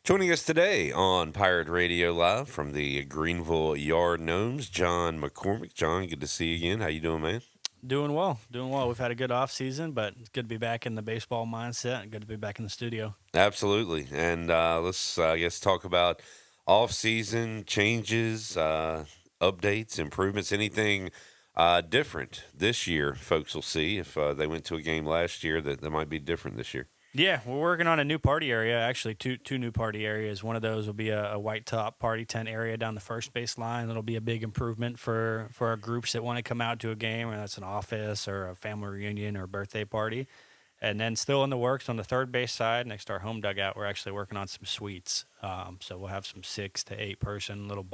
Joining us today on Pirate Radio Live from the Greenville Yard Gnomes, John McCormick. John, good to see you again. How you doing, man? Doing well, doing well. We've had a good off season, but it's good to be back in the baseball mindset and good to be back in the studio. Absolutely. And let's, I guess, talk about off-season changes, updates, improvements, anything different this year. Folks will see if they went to a game last year that might be different this year. Yeah, we're working on a new party area. Actually, two new party areas. One of those will be a white top party tent area down the first base line. It'll be a big improvement for our groups that want to come out to a game, or that's an office or a family reunion or a birthday party. And then still in the works on the third base side, next to our home dugout, we're actually working on some suites. So we'll have some 6 to 8 person little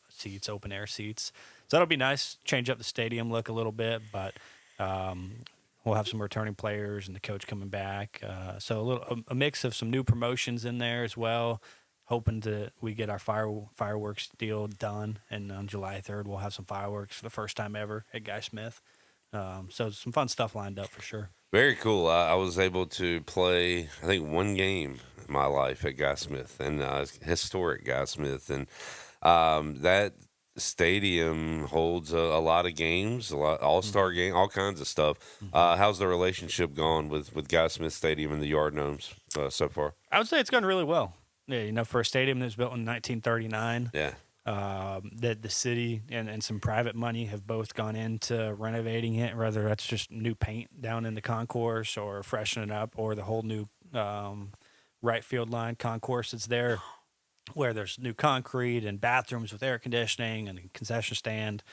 seats, open air seats. So that'll be nice. Change up the stadium look a little bit, but we'll have some returning players and the coach coming back. So a mix of some new promotions in there as well. Hoping we get our fireworks deal done, and on July 3rd we'll have some fireworks for the first time ever at Guy Smith. So some fun stuff lined up for sure. Very cool. I was able to play, I think, one game in my life at Guy Smith, and historic Guy Smith. And that stadium holds a lot of games, a lot all-star game, all kinds of stuff. How's the relationship gone with Guy Smith Stadium and the Yard Gnomes so far? I would say it's gone really well. Yeah, for a stadium that was built in 1939, Yeah, that the city and some private money have both gone into renovating it, whether that's just new paint down in the concourse or freshening it up, or the whole new right field line concourse that's there, where there's new concrete and bathrooms with air conditioning and a concession stand.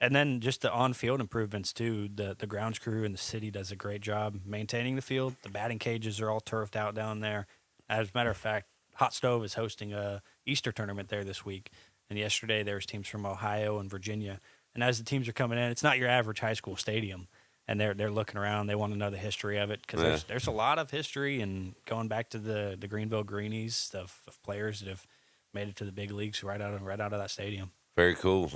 And then just the on-field improvements, too. The grounds crew and the city does a great job maintaining the field. The batting cages are all turfed out down there. As a matter of fact, Hot Stove is hosting a Easter tournament there this week. And yesterday there was teams from Ohio and Virginia. And as the teams are coming in, it's not your average high school stadium. And they're looking around. They want to know the history of it because there's a lot of history, and going back to the Greenville Greenies of players that have made it to the big leagues right out of that stadium. very cool.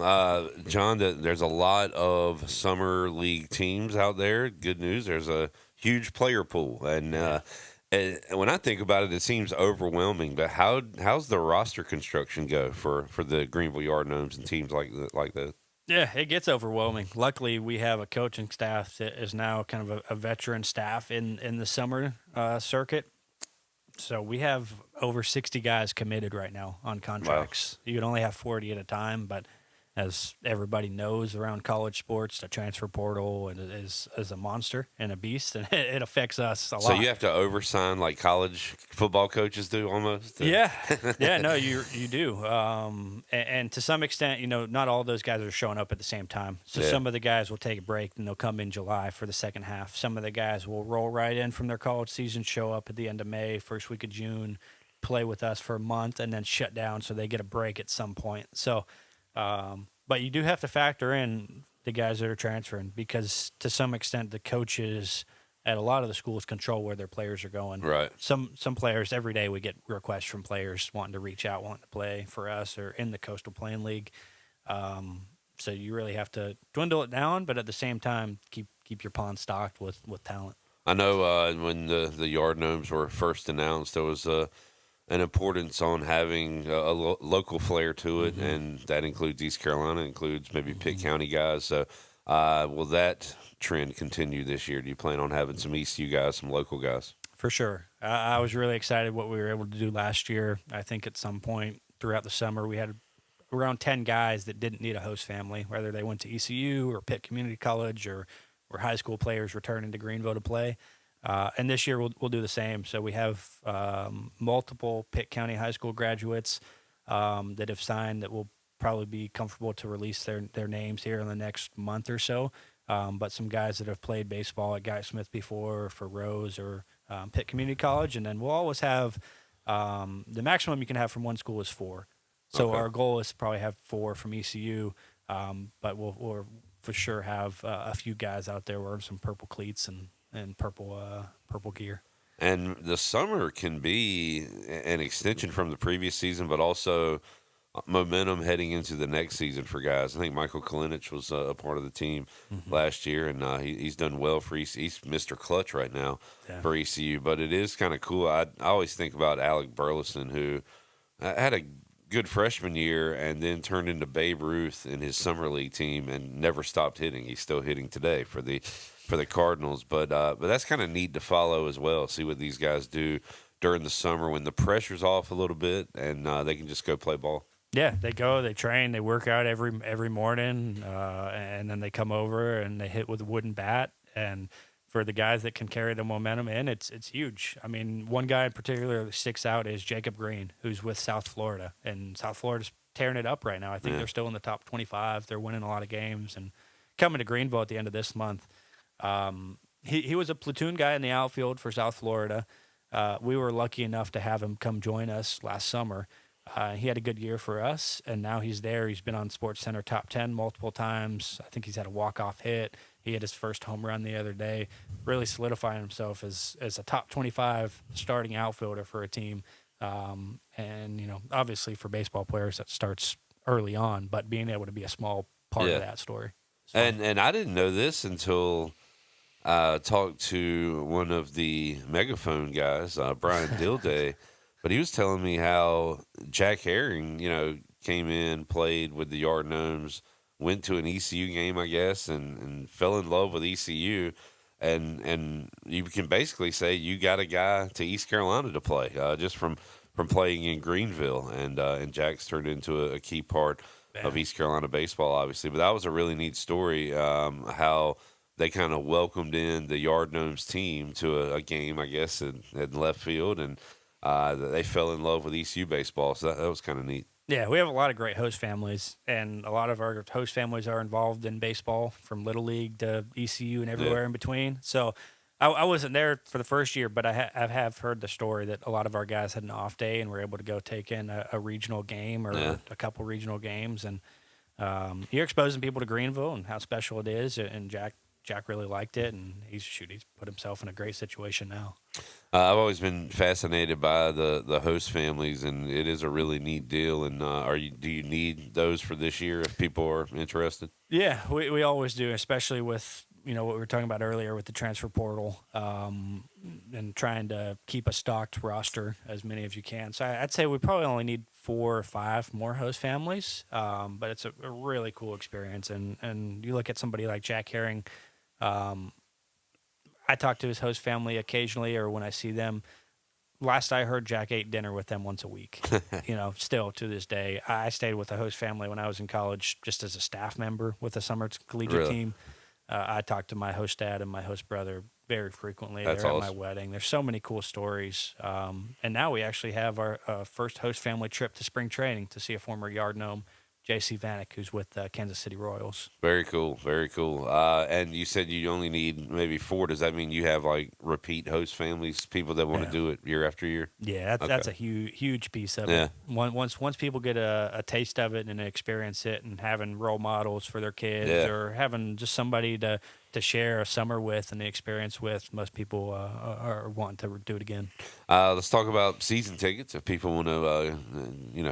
John, there's a lot of summer league teams out there. Good news, there's a huge player pool. And when I think about it, it seems overwhelming. But how's the roster construction go for the Greenville Yard Gnomes and teams like that? Yeah, it gets overwhelming. Luckily, we have a coaching staff that is now kind of a veteran staff in the summer circuit. So we have over 60 guys committed right now on contracts. Wow. You can only have 40 at a time, but as everybody knows around college sports, the transfer portal is a monster and a beast, and it affects us a lot. So you have to oversign like college football coaches do almost? Yeah. No, you do. And to some extent, not all those guys are showing up at the same time. So some of the guys will take a break, and they'll come in July for the second half. Some of the guys will roll right in from their college season, show up at the end of May, first week of June, play with us for a month, and then shut down so they get a break at some point. So but you do have to factor in the guys that are transferring, because to some extent the coaches at a lot of the schools control where their players are going. Right. Some players, every day we get requests from players wanting to reach out, wanting to play for us or in the Coastal Plain League. So you really have to dwindle it down, but at the same time keep your pond stocked with talent. I know when the Yard Gnomes were first announced, there was an importance on having a local flair to it, and that includes East Carolina, includes maybe Pitt County guys. So will that trend continue this year? Do you plan on having some ECU guys, some local guys? For sure. I was really excited what we were able to do last year. I think at some point throughout the summer we had around 10 guys that didn't need a host family, whether they went to ECU or Pitt Community College or were high school players returning to Greenville to play. And this year we'll do the same. So we have multiple Pitt County high school graduates that have signed that will probably be comfortable to release their names here in the next month or so. But some guys that have played baseball at Guy Smith before, for Rose or Pitt Community College. And then we'll always have the maximum you can have from one school is 4. So our goal is to probably have 4 from ECU, but we'll for sure have a few guys out there wearing some purple cleats and purple gear. And the summer can be an extension from the previous season, but also momentum heading into the next season for guys. I think Michael Kalinich was a part of the team last year, and he's done well for ECU. He's Mr. Clutch right now for ECU. But it is kind of cool. I always think about Alec Burleson, who had a good freshman year and then turned into Babe Ruth in his summer league team and never stopped hitting. He's still hitting today for the Cardinals. But that's kind of neat to follow as well. See what these guys do during the summer when the pressure's off a little bit and they can just go play ball. Yeah, they go, they train, they work out every morning, and then they come over and they hit with a wooden bat. And for the guys that can carry the momentum in, it's huge. I mean, one guy in particular that sticks out is Jacob Green, who's with South Florida, and South Florida's tearing it up right now. I think they're still in the top 25. They're winning a lot of games and coming to Greenville at the end of this month. He was a platoon guy in the outfield for South Florida. We were lucky enough to have him come join us last summer. He had a good year for us, and now he's there. He's been on Sports Center top 10 multiple times. I think he's had a walk-off hit. He had his first home run the other day, really solidifying himself as a top 25 starting outfielder for a team. And, obviously for baseball players, that starts early on, but being able to be a small part of that story. And I didn't know this until I talked to one of the megaphone guys, Brian Dilday. But he was telling me how Jack Herring, came in, played with the Yard Gnomes, went to an ECU game, I guess, and fell in love with ECU. And you can basically say you got a guy to East Carolina to play just from playing in Greenville. And Jack's turned into a key part of East Carolina baseball, obviously. But that was a really neat story, how they kind of welcomed in the Yard Gnomes team to a game, I guess, in left field. And they fell in love with ECU baseball, so that was kind of neat. Yeah, we have a lot of great host families, and a lot of our host families are involved in baseball, from Little League to ECU and everywhere in between. So I wasn't there for the first year, but I have heard the story that a lot of our guys had an off day and were able to go take in a regional game or a couple regional games. And you're exposing people to Greenville and how special it is, and Jack really liked it, and he's put himself in a great situation now. I've always been fascinated by the host families, and it is a really neat deal. And do you need those for this year if people are interested? Yeah, we always do, especially with what we were talking about earlier with the transfer portal, and trying to keep a stocked roster, as many as you can. So I'd say we probably only need 4 or 5 more host families, but it's a really cool experience. And you look at somebody like Jack Herring. I talk to his host family occasionally, or when I see them. Last I heard, Jack ate dinner with them once a week. Still to this day. I stayed with a host family when I was in college, just as a staff member with a summer collegiate team. I talked to my host dad and my host brother very frequently. They're at my wedding. There's so many cool stories. And now we actually have our first host family trip to spring training to see a former Yard Gnome, J.C. Vanek, who's with the Kansas City Royals. Very cool, very cool. And you said you only need maybe 4. Does that mean you have like repeat host families, people that want to do it year after year? Yeah, that's a huge piece of it. Once people get a taste of it and experience it, and having role models for their kids, or having just somebody to share a summer with and the experience with, most people are wanting to do it again. Let's talk about season tickets. If people want to,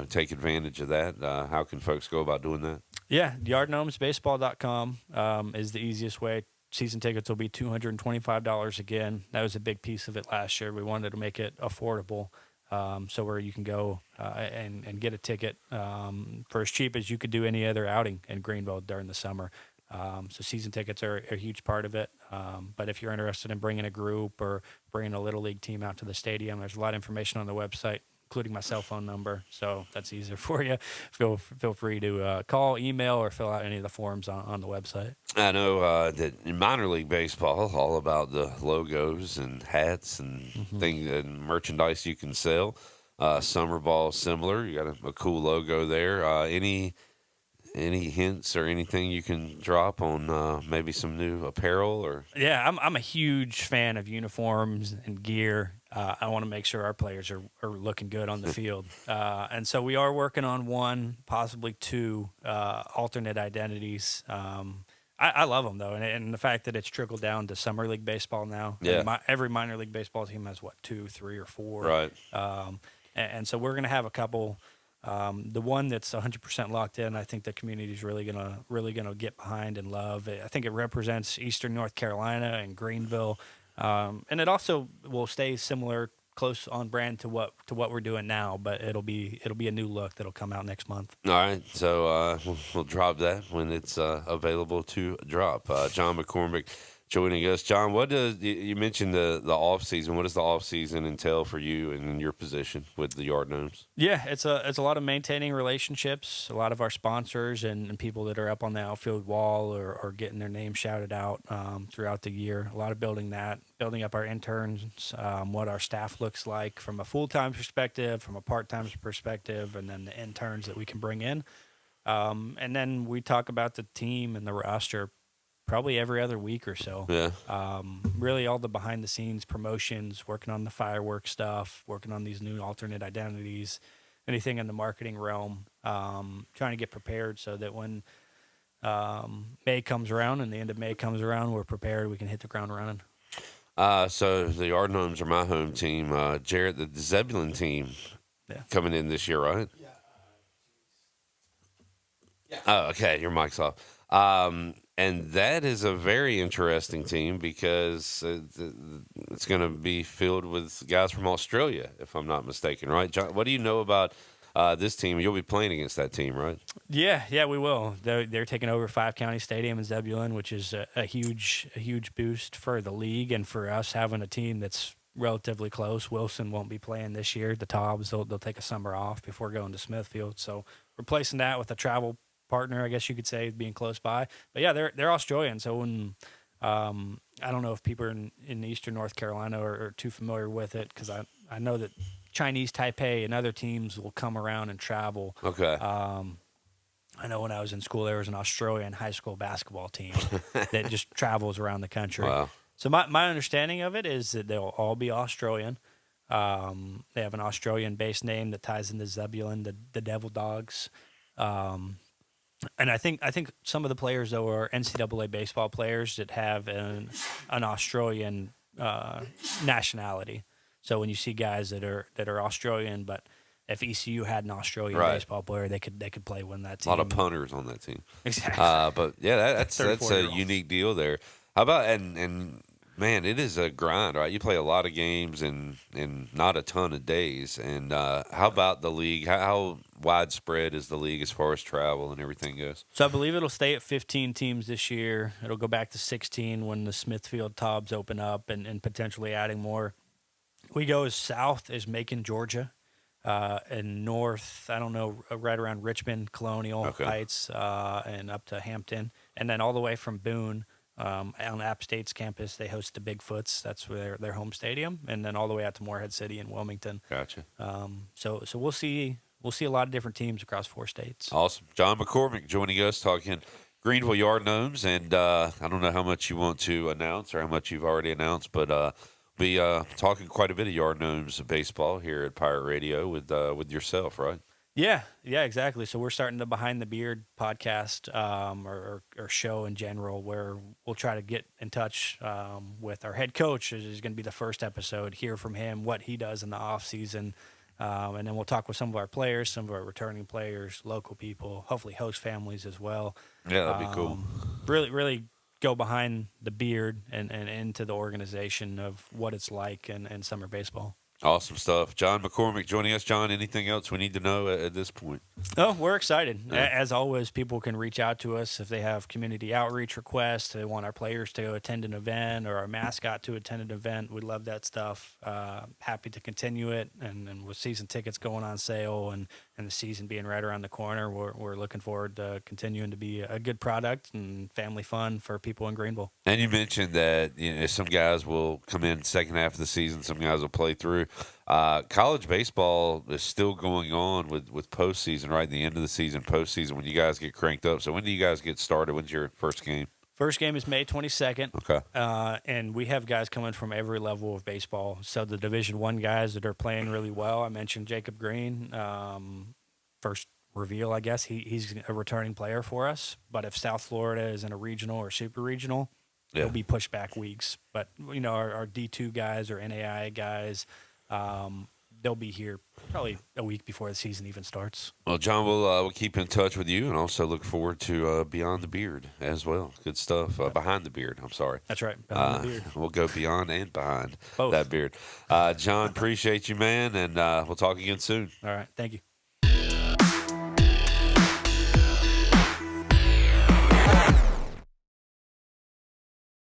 take advantage of that, how can folks go about doing that? Yeah, yardgnomesbaseball.com is the easiest way. Season tickets will be $225 again. That was a big piece of it last year. We wanted to make it affordable, so where you can go and get a ticket for as cheap as you could do any other outing in Greenville during the summer. So season tickets are a huge part of it. But if you're interested in bringing a group or bringing a Little League team out to the stadium, there's a lot of information on the website, including my cell phone number. So that's easier for you. Feel free to call, email, or fill out any of the forms on the website. I know that in minor league baseball, all about the logos and hats and things and merchandise you can sell. Summer ball similar. You got a cool logo there. Any hints or anything you can drop on maybe some new apparel or? Yeah, I'm a huge fan of uniforms and gear. I want to make sure our players are looking good on the field. And so we are working on 1, possibly 2 alternate identities. I love them, though, and the fact that it's trickled down to summer league baseball now. Yeah. Every minor league baseball team has, 2, 3, or 4. Right. And so we're going to have a couple. The one that's 100% locked in, I think the community is really gonna get behind and love. I think it represents Eastern North Carolina and Greenville, and it also will stay similar close on brand to what we're doing now, but it'll be a new look that'll come out next month. All right, so we'll drop that when it's available to drop. John McCormick joining us. John, what does you mentioned the off season? What does the off season entail for you and in your position with the Yard Gnomes? Yeah, it's a lot of maintaining relationships. A lot of our sponsors and people that are up on the outfield wall or getting their name shouted out throughout the year. A lot of building up our interns, what our staff looks like from a full-time perspective, from a part-time perspective, and then the interns that we can bring in. And then we talk about the team and the roster probably every other week or so. Yeah. Really all the behind the scenes promotions, working on the fireworks stuff, working on these new alternate identities, anything in the marketing realm, trying to get prepared so that when May comes around and the end of May comes around, we're prepared. We can hit the ground running. So the Yard Gnomes are my home team. Jarrett, the Zebulon team coming in this year, right? Yeah. Oh, okay. Your mic's off. And that is a very interesting team because it's going to be filled with guys from Australia, if I'm not mistaken, right? John, what do you know about this team? You'll be playing against that team, right? Yeah, we will. They're taking over Five County Stadium in Zebulon, which is a huge boost for the league and for us having a team that's relatively close. Wilson won't be playing this year. The Tobbs, they'll take a summer off before going to Smithfield. So replacing that with a travel partner, I guess you could say, being close by. But yeah, they're Australian. So when I don't know if people in Eastern North Carolina are too familiar with it, because I know that Chinese Taipei and other teams will come around and travel. Okay. I know when I was in school, there was an Australian high school basketball team that just travels around the country. Wow. So my understanding of it is that they'll all be Australian. They have an Australian-based name that ties into Zebulon, the Devil Dogs. And I think some of the players, though, are NCAA baseball players that have an Australian nationality. So when you see guys that are Australian, but if ECU had an Australian baseball player, they could play with that team. A lot of punters on that team. Exactly. But yeah, that's a unique deal there. How about and man, it is a grind, right? You play a lot of games in not a ton of days. And how about the league? How widespread is the league as far as travel and everything goes? So I believe it'll stay at 15 teams this year. It'll go back to 16 when the Smithfield Tobbs open up and potentially adding more. We go as south as Macon, Georgia, and north, I don't know, right around Richmond, Colonial Heights, and up to Hampton. And then all the way from Boone, on App State's campus, they host the Bigfoots. That's their home stadium. And then all the way out to Morehead City and Wilmington. Gotcha. So we'll see a lot of different teams across 4 states. Awesome. John McCormick joining us, talking Greenville Yard Gnomes. And I don't know how much you want to announce or how much you've already announced, but be talking quite a bit of Yard Gnomes baseball here at Pirate Radio with yourself, right? Yeah, exactly. So we're starting the Behind the Beard podcast or show in general, where we'll try to get in touch with our head coach. This is going to be the first episode. Hear from him what he does in the off season, and then we'll talk with some of our players, some of our returning players, local people, hopefully host families as well. Yeah, that'd be cool. Really go behind the beard and into the organization of what it's like in summer baseball. Awesome stuff. John McCormick joining us. John, anything else we need to know at this point? Oh, we're excited. Yeah. As always, people can reach out to us if they have community outreach requests, they want our players to attend an event or our mascot to attend an event. We love that stuff. Happy to continue it. And with season tickets going on sale and the season being right around the corner, we're looking forward to continuing to be a good product and family fun for people in Greenville. And you mentioned that some guys will come in second half of the season, some guys will play through. College baseball is still going on with postseason, right? The end of the season, postseason, when you guys get cranked up. So when do you guys get started? When's your first game? First game is May 22nd. Okay. And we have guys coming from every level of baseball. So the Division I guys that are playing really well, I mentioned Jacob Green, first reveal, I guess. He's a returning player for us. But if South Florida is in a regional or super regional, it'll be pushed back weeks. But, our D2 guys or NAI guys, they'll be here probably a week before the season even starts. Well, John, we'll keep in touch with you, and also look forward to Beyond the Beard as well. Good stuff. Behind the Beard. I'm sorry. That's right, behind the beard. We'll go beyond and behind Both. that beard. John, appreciate you, man, and we'll talk again soon. All right, thank you.